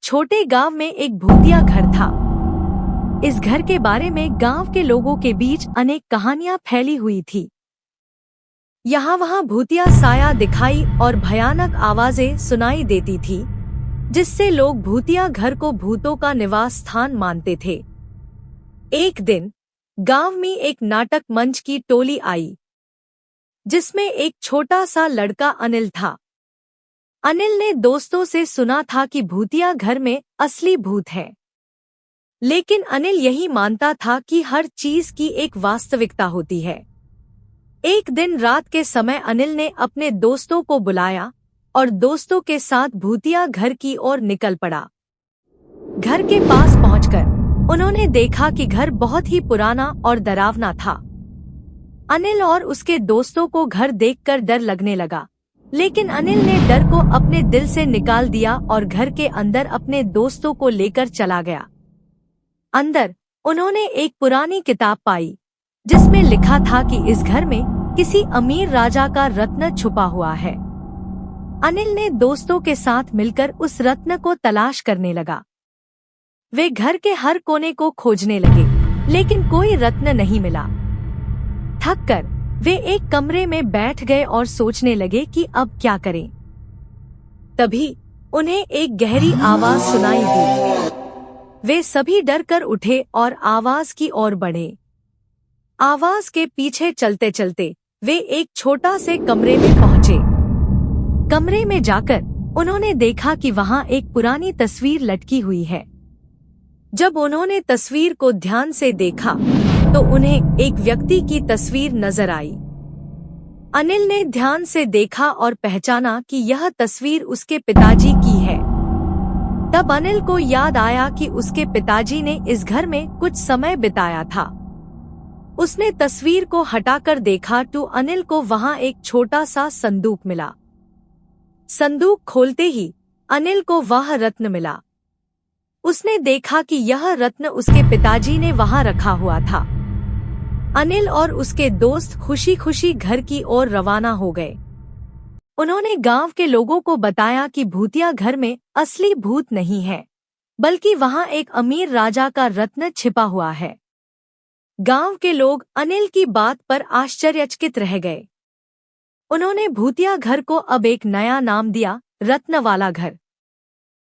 छोटे गांव में एक भूतिया घर था। इस घर के बारे में गांव के लोगों के बीच अनेक कहानियां फैली हुई थी। यहाँ वहाँ भूतिया साया दिखाई और भयानक आवाजें सुनाई देती थी, जिससे लोग भूतिया घर को भूतों का निवास स्थान मानते थे। एक दिन गांव में एक नाटक मंच की टोली आई, जिसमें एक छोटा सा लड़का अनिल था। अनिल ने दोस्तों से सुना था कि भूतिया घर में असली भूत है, लेकिन अनिल यही मानता था कि हर चीज की एक वास्तविकता होती है। एक दिन रात के समय अनिल ने अपने दोस्तों को बुलाया और दोस्तों के साथ भूतिया घर की ओर निकल पड़ा। घर के पास पहुंचकर उन्होंने देखा कि घर बहुत ही पुराना और डरावना था। अनिल और उसके दोस्तों को घर देखकर डर लगने लगा, लेकिन अनिल ने डर को अपने दिल से निकाल दिया और घर के अंदर अपने दोस्तों को लेकर चला गया। अंदर उन्होंने एक पुरानी किताब पाई, जिसमें लिखा था कि इस घर में किसी अमीर राजा का रत्न छुपा हुआ है। अनिल ने दोस्तों के साथ मिलकर उस रत्न को तलाश करने लगा। वे घर के हर कोने को खोजने लगे, लेकिन कोई रत्न नहीं मिला। थककर वे एक कमरे में बैठ गए और सोचने लगे कि अब क्या करें। तभी उन्हें एक गहरी आवाज सुनाई दी। वे सभी डर कर उठे और आवाज की ओर बढ़े। आवाज के पीछे चलते चलते वे एक छोटा से कमरे में पहुंचे। कमरे में जाकर उन्होंने देखा कि वहां एक पुरानी तस्वीर लटकी हुई है। जब उन्होंने तस्वीर को ध्यान से देखा तो उन्हें एक व्यक्ति की तस्वीर नजर आई। अनिल ने ध्यान से देखा और पहचाना कि यह तस्वीर उसके पिताजी की है। तब अनिल को याद आया कि उसके पिताजी ने इस घर में कुछ समय बिताया था। उसने तस्वीर को हटाकर देखा तो अनिल को वहां एक छोटा सा संदूक मिला। संदूक खोलते ही अनिल को वह रत्न मिला। उसने देखा कि यह रत्न उसके पिताजी ने वहां रखा हुआ था। अनिल और उसके दोस्त खुशी खुशी घर की ओर रवाना हो गए। उन्होंने गांव के लोगों को बताया कि भूतिया घर में असली भूत नहीं है, बल्कि वहां एक अमीर राजा का रत्न छिपा हुआ है। गांव के लोग अनिल की बात पर आश्चर्यचकित रह गए। उन्होंने भूतिया घर को अब एक नया नाम दिया, रत्न वाला घर।